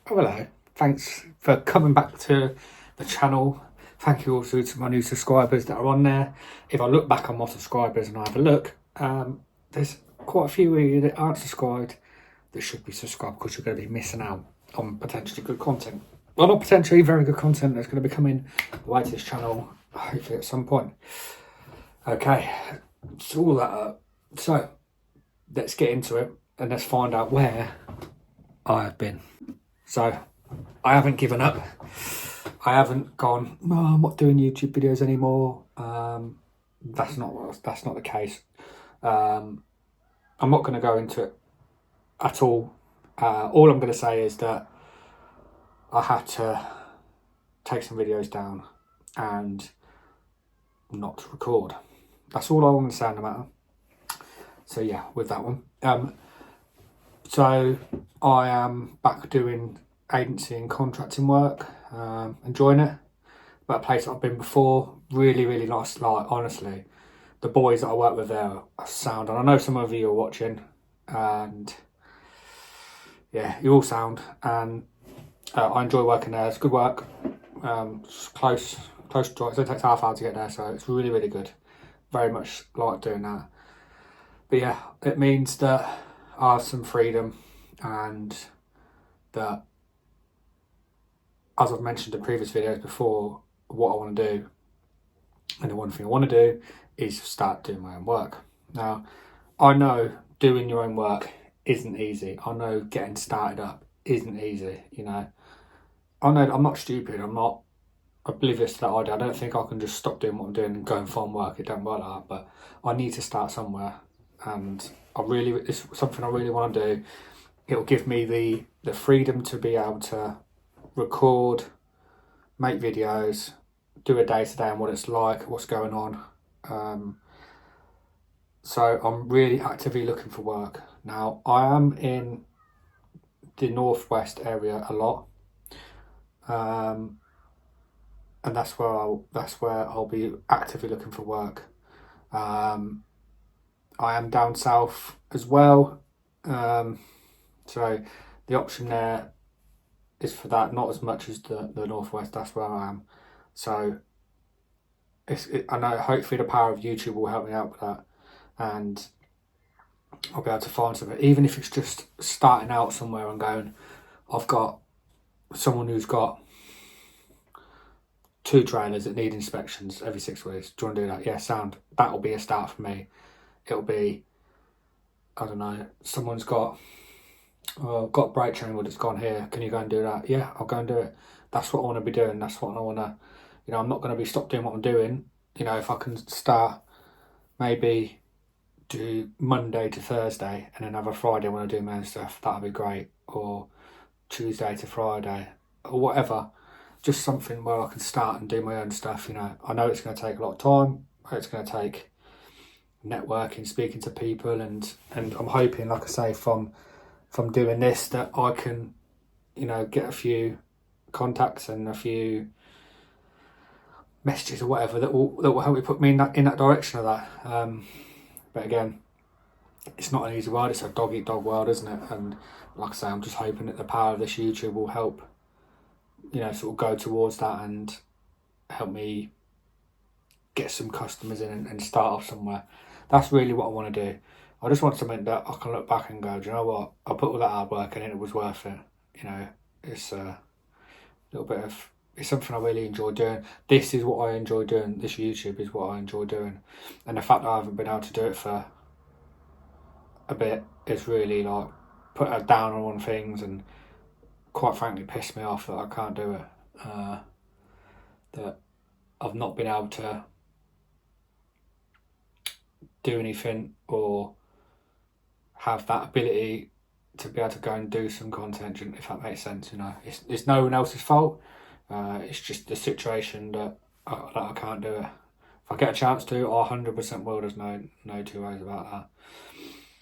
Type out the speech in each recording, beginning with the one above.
Oh, hello. Thanks for coming back to the channel. Thank you also to my new subscribers that are on there. If I look back on my subscribers and I have a look, there's quite a few of you that aren't subscribed that should be subscribed, because you're going to be missing out on potentially good content. Well, not potentially, very good content that's going to be coming away to this channel, hopefully at some point. Okay, so all that up. So let's get into it and let's find out where I have been. So I haven't given up. I haven't gone, no, I'm not doing YouTube videos anymore. That's not the case. I'm not going to go into it at all. All I'm going to say is that I had to take some videos down and not record. That's all I want to say on the matter. So yeah, with that one. So I am back doing agency and contracting work, enjoying it. But a place that I've been before, really nice. Like, honestly, the boys that I work with there are sound, and I know some of you are watching, and yeah, you all sound, and I enjoy working there. It's good work. It's close to drive. It takes half hour to get there, so it's really good. Very much like doing that. But yeah, it means that I have some freedom, and that, as I've mentioned in previous videos before, what I want to do, and the one thing I want to do is start doing my own work. Now, I know doing your own work isn't easy. I know getting started up isn't easy, you know. I know I'm not stupid. I'm not oblivious to that idea. I don't think I can just stop doing what I'm doing and go and find work. It don't work like that. But I need to start somewhere, and it's something I really want to do. It'll give me the freedom to be able to record, make videos, do a day-to-day on what it's like, what's going on. So I'm really actively looking for work. Now, I am in the northwest area a lot, and that's where I'll be actively looking for work. I am down south as well, so the option there is for that, not as much as the northwest. That's where I am. So I know hopefully the power of YouTube will help me out with that, and I'll be able to find something, even if it's just starting out somewhere and going, I've got someone who's got 2 trailers that need inspections every 6 weeks. Do you want to do that? Yeah, sound. That'll be a start for me. It'll be, I don't know, someone's got a brake chamber that's gone here. Can you go and do that? Yeah, I'll go and do it. That's what I want to be doing. That's what I want to, you know, I'm not going to be stopped doing what I'm doing. You know, if I can start maybe do Monday to Thursday and then have a Friday when I do my own stuff, that'd be great. Or Tuesday to Friday or whatever. Just something where I can start and do my own stuff. You know, I know it's going to take a lot of time. It's going to take networking, speaking to people, and I'm hoping, like I say, from doing this, that I can, you know, get a few contacts and a few messages or whatever that will help me put me in that direction of that. But again, it's not an easy world. It's a dog eat dog world, isn't it? And like I say, I'm just hoping that the power of this YouTube will help, you know, sort of go towards that and help me get some customers in and start off somewhere. That's really what I want to do. I just want something that I can look back and go, do you know what? I put all that hard work in and it was worth it. You know, it's a little bit of, it's something I really enjoy doing. This is what I enjoy doing. This YouTube is what I enjoy doing. And the fact that I haven't been able to do it for a bit is really like put a down on things, and quite frankly pissed me off that I can't do it. That I've not been able to do anything or have that ability to be able to go and do some content, if that makes sense. You know, it's no one else's fault. It's just the situation that I can't do it. If I get a chance to, I 100% will. There's no two ways about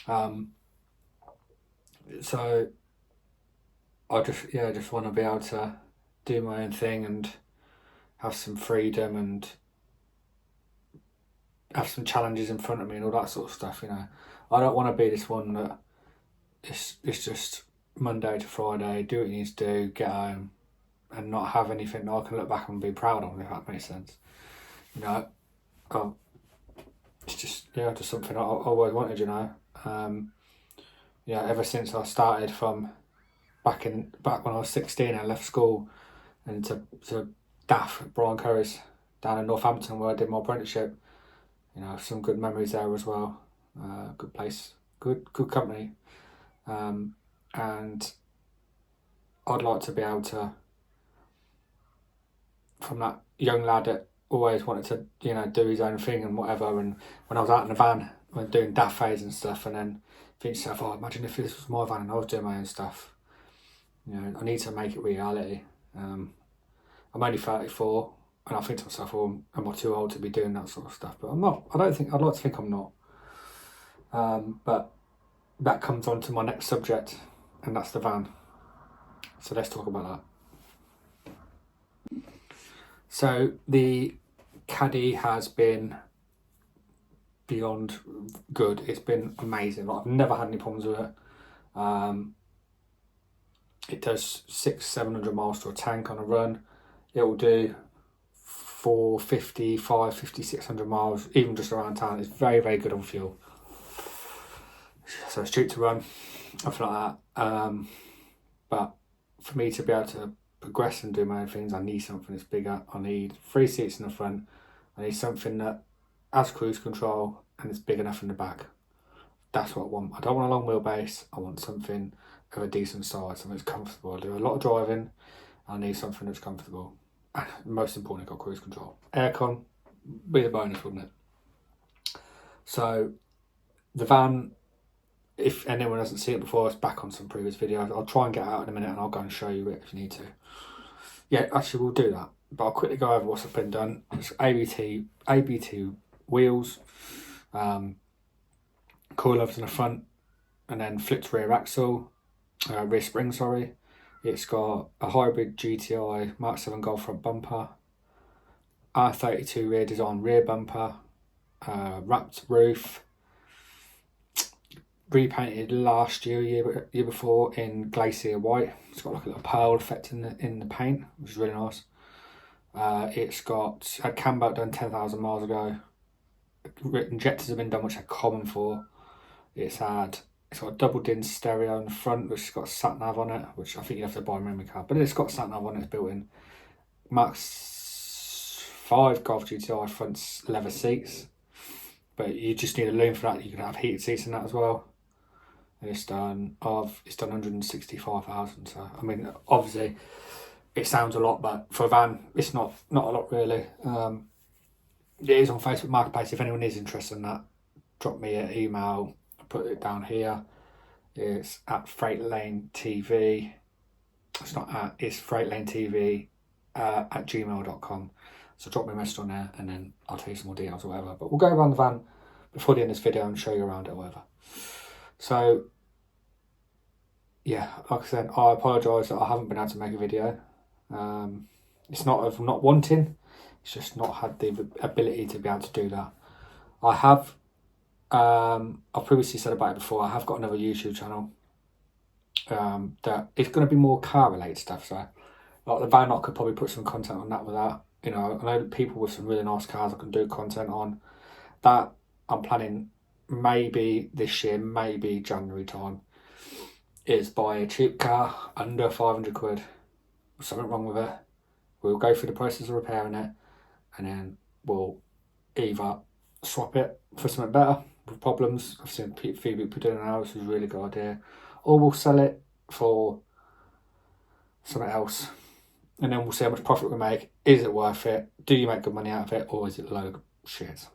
that. So I just want to be able to do my own thing and have some freedom and have some challenges in front of me and all that sort of stuff. You know, I don't want to be this one that it's just Monday to Friday, do what you need to do, get home, and not have anything that I can look back and be proud of, if that makes sense. You know, it's just just something I always wanted. You know, ever since I started from back when I was 16, I left school and to DAF at Brian Curry's down in Northampton where I did my apprenticeship. You know, some good memories there as well. Good place, good company, and I'd like to be able to, from that young lad that always wanted to, do his own thing and whatever, and when I was out in the van, when doing DAF phase and stuff, and then think to yourself, oh, imagine if this was my van and I was doing my own stuff. You know, I need to make it reality. I'm only 34, and I think to myself, well, am I too old to be doing that sort of stuff? But I'm not. I'd like to think I'm not. But that comes on to my next subject, and that's the van. So let's talk about that. So the Caddy has been beyond good. It's been amazing. I've never had any problems with it. It does 600-700 miles to a tank on a run. It will do 450, 550, 600 miles, even just around town. It's very, very good on fuel. So it's cheap to run, something like that. But for me to be able to progress and do my own things, I need something that's bigger. I need 3 seats in the front. I need something that has cruise control and it's big enough in the back. That's what I want. I don't want a long wheelbase. I want something of a decent size, something that's comfortable. I do a lot of driving. I need something that's comfortable. And most importantly, got cruise control. Aircon, be the bonus, wouldn't it? So the van, if anyone hasn't seen it before, it's back on some previous videos. I'll try and get out in a minute and I'll go and show you it if you need to. Yeah, actually we'll do that. But I'll quickly go over what's been done. It's ABT wheels, coilovers in the front, and then flipped rear axle, rear spring, sorry. It's got a hybrid GTI Mark 7 Golf front bumper, R32 rear design rear bumper, wrapped roof, repainted last year before in glacier white. It's got like a little pearl effect in the paint, which is really nice. It's got a cam belt done 10,000 miles ago. Injectors have been done, which are common for. It's got a double DIN stereo in the front, which has got a sat nav on it, which I think you have to buy a memory card, but it's got sat nav on it, it's built in. Mark 5 Golf GTI front leather seats, but you just need a loom for that. You can have heated seats in that as well. And it's done 165,000. So I mean, obviously, it sounds a lot, but for a van, it's not a lot really. It is on Facebook Marketplace. If anyone is interested in that, drop me an email. I'll put it down here. It's at freightlanetv. It's not at, it's freightlanetv at gmail.com. So drop me a message on there and then I'll tell you some more details or whatever. But we'll go around the van before the end of this video and show you around it or whatever. So, yeah, like I said, I apologise that I haven't been able to make a video. It's not of not wanting, it's just not had the ability to be able to do that. I have, I've previously said about it before, I have got another YouTube channel that it's going to be more car related stuff. So, like the van, I could probably put some content on that with that. You know, I know people with some really nice cars I can do content on. That I'm planning maybe this year, maybe January time, is buy a cheap car under 500 quid. There's something wrong with it. We'll go through the process of repairing it and then we'll either swap it for something better with problems. I've seen a few people doing it now, which is a really good idea. Or we'll sell it for something else. And then we'll see how much profit we make. Is it worth it? Do you make good money out of it? Or is it a load of shit?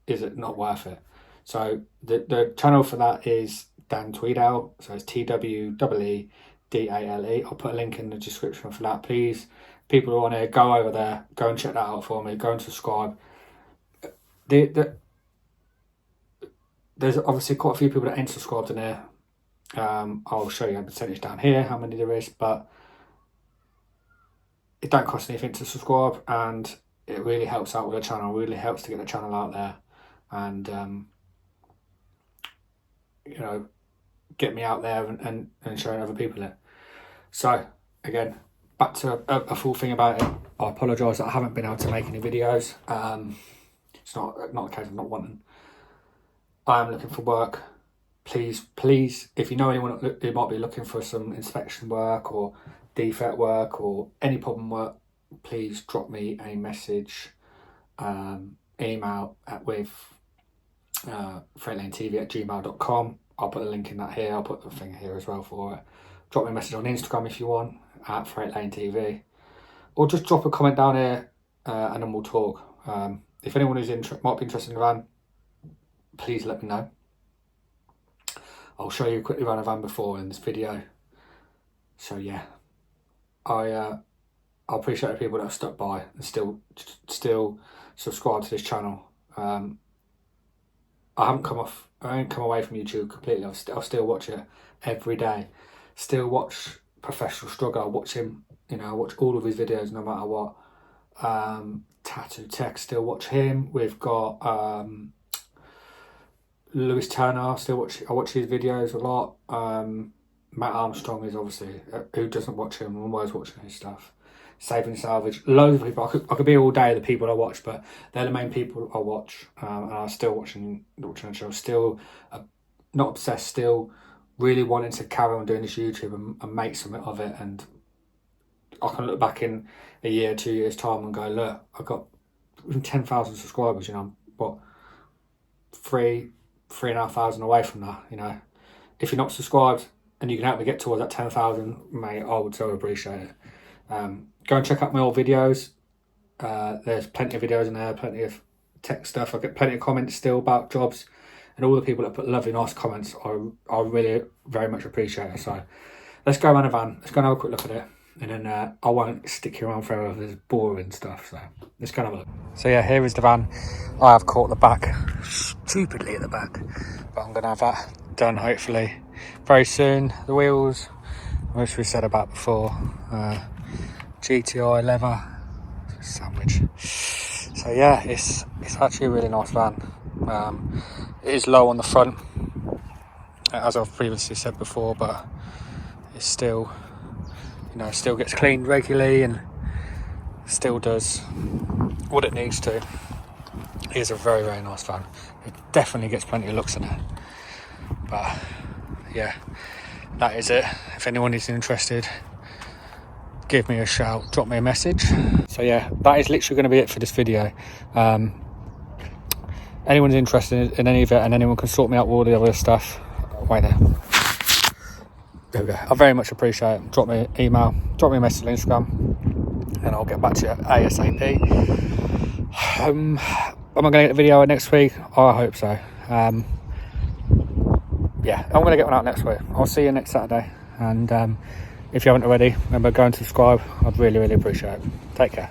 Is it not worth it? So the channel for that is Dan Tweedale. So it's TWEEDALE. I'll put a link in the description for that. Please, people who are on here, go over there. Go and check that out for me. Go and subscribe. There's obviously quite a few people that ain't subscribed in here. I'll show you a percentage down here, how many there is. But it don't cost anything to subscribe, and it really helps out with the channel. Really helps to get the channel out there, and you know, get me out there and showing other people it. So again, back to a full thing about it. I apologise that I haven't been able to make any videos. It's not the case of not wanting. I am looking for work. Please, if you know anyone who might be looking for some inspection work or defect work or any problem work, please drop me a message, email with freightlanetv@gmail.com. I'll put a link in that here. I'll put the thing here as well for it. Drop me a message on Instagram if you want, at freightlanetv. Or just drop a comment down here and then we'll talk. If anyone who's might be interested in a van, please let me know. I'll show you quickly around a van before in this video. So yeah, I appreciate the people that have stuck by and still subscribe to this channel. I ain't come away from YouTube completely. I'll still watch it every day. Still watch Professional Struggle. I watch him. I watch all of his videos no matter what. Tattoo Tech, still watch him. We've got Lewis Turner. I watch his videos a lot. Matt Armstrong is obviously, who doesn't watch him? I'm always watching his stuff. Saving Salvage, loads of people. I could be all day the people I watch, but they're the main people I watch. And I'm still watching the show. Still not obsessed. Still really wanting to carry on doing this YouTube and make something of it. And I can look back in a year, 2 years time and go, look, I got 10,000 subscribers. I'm what 3,500 away from that. If you're not subscribed and you can help me get towards that 10,000, mate, I would so appreciate it. Go and check out my old videos. There's plenty of videos in there, plenty of tech stuff. I get plenty of comments still about jobs, and all the people that put lovely, nice comments, I really very much appreciate it. So let's go around a van. Let's go and have a quick look at it, and then I won't stick you around forever with this boring stuff. So let's go and have a look. So yeah, here is the van. I have caught the back, stupidly at the back, but I'm gonna have that done hopefully very soon. The wheels, which we said about before, GTI leather sandwich. So yeah, it's actually a really nice van. It is low on the front, as I've previously said before, but it's still, still gets cleaned regularly and still does what it needs to. It is a very, very nice van. It definitely gets plenty of looks in it. But yeah, that is it. If anyone is interested, give me a shout, drop me a message. So yeah, that is literally going to be it for this video. Anyone's interested in any of it and anyone can sort me out with all the other stuff, wait there we go. I very much appreciate it. Drop me an email, drop me a message on Instagram, and I'll get back to you ASAP. Am I going to get a video out next week? I hope so. Yeah, I'm going to get one out next week. I'll see you next Saturday. And if you haven't already, remember, go and subscribe. I'd really, really appreciate it. Take care.